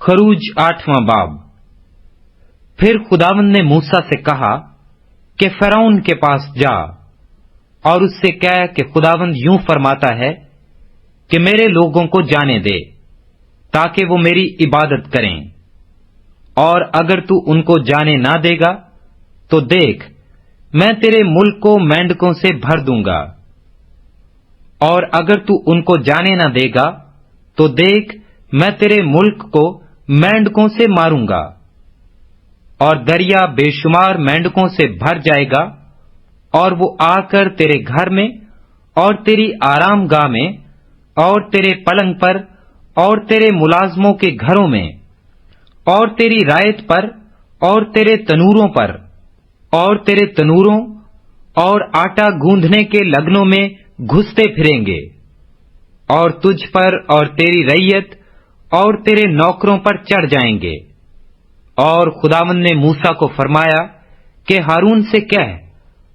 खरूज 8वां बाब। फिर खुदावंद ने मूसा से कहा कि फिरौन के पास जा और उससे कह कि खुदावंद यूं फरमाता है कि मेरे लोगों को जाने दे ताकि वो मेरी इबादत करें, और अगर तू उनको जाने ना देगा तो देख मैं तेरे मुल्क को मेंढकों से भर दूंगा, और अगर तू उनको जाने ना देगा तो देख मैं तेरे मुल्क को मेंढकों से मारूंगा, और दरिया बेशुमार मेंढकों से भर जाएगा, और वो आकर तेरे घर में और तेरी आरामगाह में और तेरे पलंग पर और तेरे मुलाजमों के घरों में और तेरी रायत पर और तेरे तनूरों पर और तेरे तनूरों और आटा गूंधने के लगनों में घुसते फिरेंगे, और तुझ पर और तेरी रैयत और तेरे नौकरों पर चढ़ जाएंगे। और खुदावंद ने मूसा को फरमाया कि हारून से कह,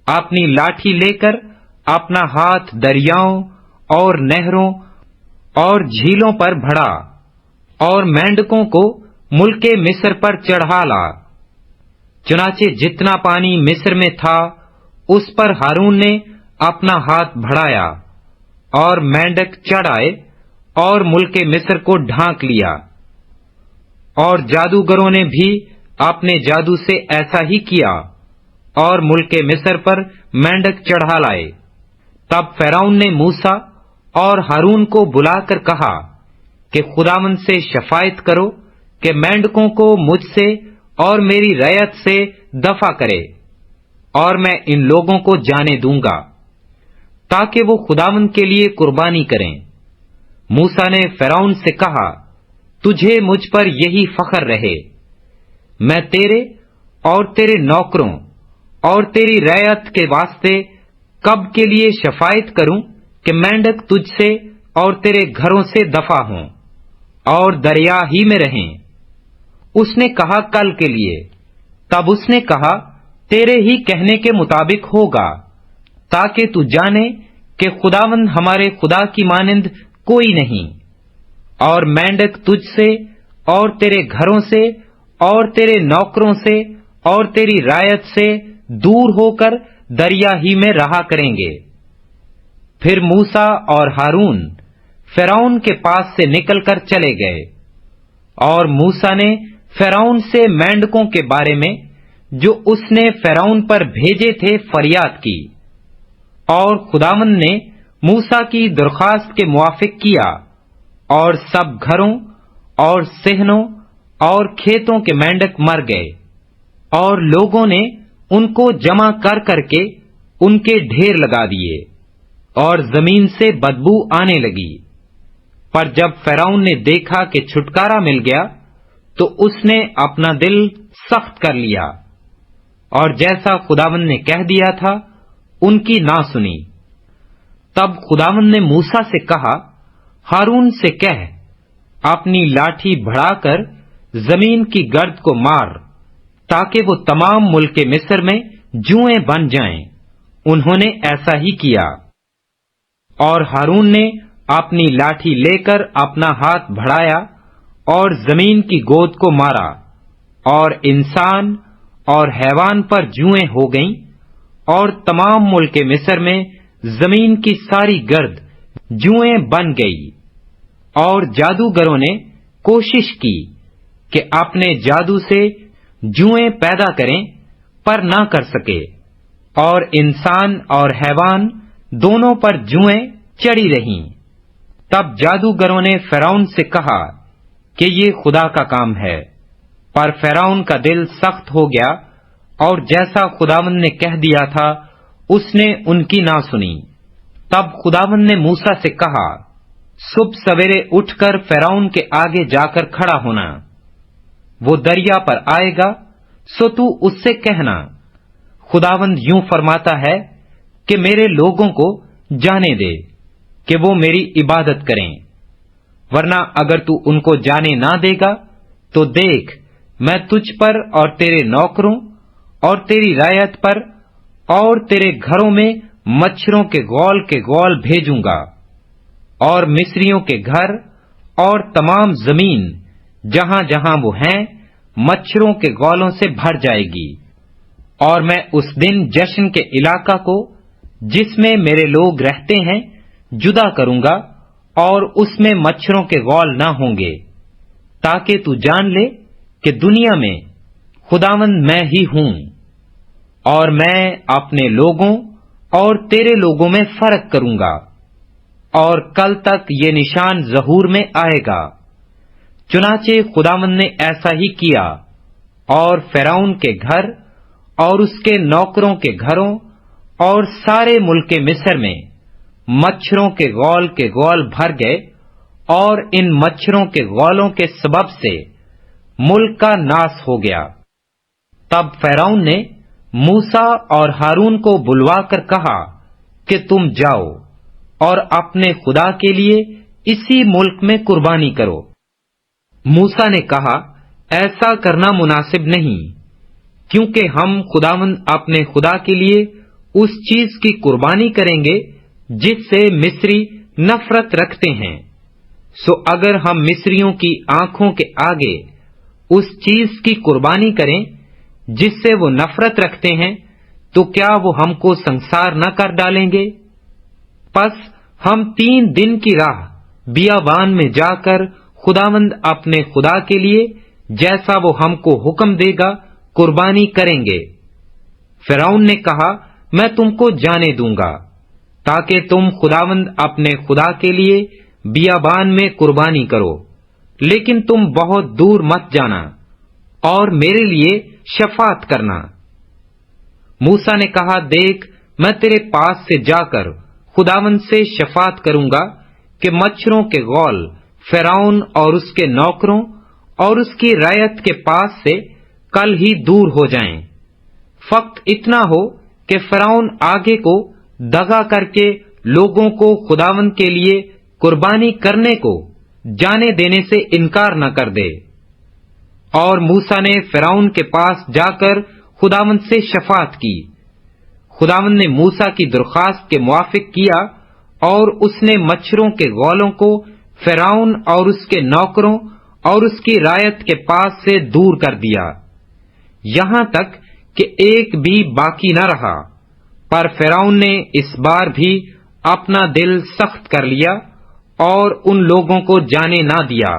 अपनी लाठी लेकर अपना हाथ दरियाओं और नहरों और झीलों पर बढ़ा और मेंढकों को मुल्के मिस्र पर चढ़ा ला। चुनाचे जितना पानी मिस्र में था उस पर हारून ने अपना हाथ बढ़ाया, और मेंढक चढ़ आए और मुल्के मिस्र को ढांक लिया। और जादूगरों ने भी अपने जादू से ऐसा ही किया और मुल्के मिस्र पर मेंढक चढ़ा लाए। तब फिरौन ने मूसा और हारून को बुलाकर कहा कि खुदावंद से शफायत करो कि मेंढकों को मुझसे और मेरी रैयत से दफा करे, और मैं इन लोगों को जाने दूंगा ताकि वो खुदावंद के लिए कुर्बानी करें। मूसा ने फिरौन से कहा, तुझे मुझ पर यही फख्र रहे, मैं तेरे और तेरे नौकरों और तेरी रैयत के वास्ते कब के लिए शफायत करूं कि मेंढक तुझसे और तेरे घरों से दफा हों और दरिया ही में रहें। उसने कहा, कल के लिए। तब उसने कहा, तेरे ही कहने के मुताबिक होगा, ताकि तू जाने कि खुदावंद हमारे खुदा की मानिंद कोई नहीं, और मेंढक तुझसे और तेरे घरों से और तेरे नौकरों से और तेरी रायत से दूर होकर दरिया ही में रहा करेंगे। फिर मूसा और हारून फिरौन के पास से निकलकर चले गए, और मूसा ने फिरौन से मेंढकों के बारे में जो उसने फिरौन पर भेजे थे फरियाद की, और खुदावंद ने मूसा की दरख्वास्त के मुआफिक किया, और सब घरों और सेहनों और खेतों के मेंढक मर गए, और लोगों ने उनको जमा कर करके उनके ढेर लगा दिए, और जमीन से बदबू आने लगी। पर जब फिरौन ने देखा कि छुटकारा मिल गया तो उसने अपना दिल सख्त कर लिया, और जैसा खुदावंद ने कह दिया था उनकी ना सुनी। तब खुदावंद ने मूसा से कहा, हारून से कह, अपनी लाठी बढ़ाकर जमीन की गर्द को मार, ताकि वो तमाम मुल्के मिस्र में जुएं बन जाएं। उन्होंने ऐसा ही किया, और हारून ने अपनी लाठी लेकर अपना हाथ बढ़ाया और जमीन की गोद को मारा, और इंसान और हैवान पर जुएं हो गईं, और तमाम मुल्के मिस्र में जमीन की सारी गर्द जुएं बन गई। और जादूगरों ने कोशिश की कि अपने जादू से जुएं पैदा करें, पर ना कर सके, और इंसान और हैवान दोनों पर जुएं चढ़ी रहीं। तब जादूगरों ने फिरौन से कहा कि ये खुदा का काम है, पर फिरौन का दिल सख्त हो गया, और जैसा खुदावंद ने कह दिया था उसने उनकी ना सुनी। तब खुदावंद ने मूसा से कहा, सुबह सवेरे उठकर फिरौन के आगे जाकर खड़ा होना। वो दरिया पर आएगा, सो तू उससे कहना, खुदावंद यूं फरमाता है कि मेरे लोगों को जाने दे कि वो मेरी इबादत करें, वरना अगर तू उनको जाने ना देगा तो देख मैं तुझ पर और तेरे नौकरों और तेरी रायत पर और तेरे घरों में मच्छरों के गौल भेजूंगा, और मिस्रियों के घर और तमाम जमीन جہاں جہاں وہ ہیں مچھروں کے گولوں سے بھر جائے گی۔ اور میں اس دن جشن کے علاقہ کو جس میں میرے لوگ رہتے ہیں جدا کروں گا، اور اس میں مچھروں کے غول نہ ہوں گے، تاکہ تو جان لے کہ دنیا میں خداوند میں ہی ہوں، اور میں اپنے لوگوں اور تیرے لوگوں میں فرق کروں گا، اور کل تک یہ نشان ظہور میں آئے گا۔ چنانچہ خداوند نے ایسا ہی کیا، اور فرعون کے گھر اور اس کے نوکروں کے گھروں اور سارے ملک مصر میں مچھروں کے غول بھر گئے، اور ان مچھروں کے غولوں کے سبب سے ملک کا ناس ہو گیا۔ تب فرعون نے موسیٰ اور ہارون کو بلوا کر کہا کہ تم جاؤ اور اپنے خدا کے لیے اسی ملک میں قربانی کرو۔ موسیٰ نے کہا، ایسا کرنا مناسب نہیں، کیونکہ ہم خداوند اپنے خدا کے لیے اس چیز کی قربانی کریں گے جس سے مصری نفرت رکھتے ہیں۔ سو اگر ہم مصریوں کی آنکھوں کے آگے اس چیز کی قربانی کریں جس سے وہ نفرت رکھتے ہیں، تو کیا وہ ہم کو سنسار نہ کر ڈالیں گے؟ پس ہم 3 دن کی راہ بیابان میں جا کر خداوند اپنے خدا کے لیے جیسا وہ ہم کو حکم دے گا قربانی کریں گے۔ فرعون نے کہا، میں تم کو جانے دوں گا تاکہ تم خداوند اپنے خدا کے لیے بیابان میں قربانی کرو، لیکن تم بہت دور مت جانا اور میرے لیے شفاعت کرنا۔ موسیٰ نے کہا، دیکھ میں تیرے پاس سے جا کر خداوند سے شفاعت کروں گا کہ مچھروں کے غول فرعون اور اس کے نوکروں اور اس کی رعیت کے پاس سے کل ہی دور ہو جائیں۔ فقط اتنا ہو کہ فرعون آگے کو دغا کر کے لوگوں کو خداوند کے لیے قربانی کرنے کو جانے دینے سے انکار نہ کر دے۔ اور موسیٰ نے فرعون کے پاس جا کر خداوند سے شفاعت کی۔ خداوند نے موسیٰ کی درخواست کے موافق کیا، اور اس نے مچھروں کے غولوں کو فرعون اور اس کے نوکروں اور اس کی رعیت کے پاس سے دور کر دیا، یہاں تک کہ ایک بھی باقی نہ رہا۔ پر فرعون نے اس بار بھی اپنا دل سخت کر لیا اور ان لوگوں کو جانے نہ دیا۔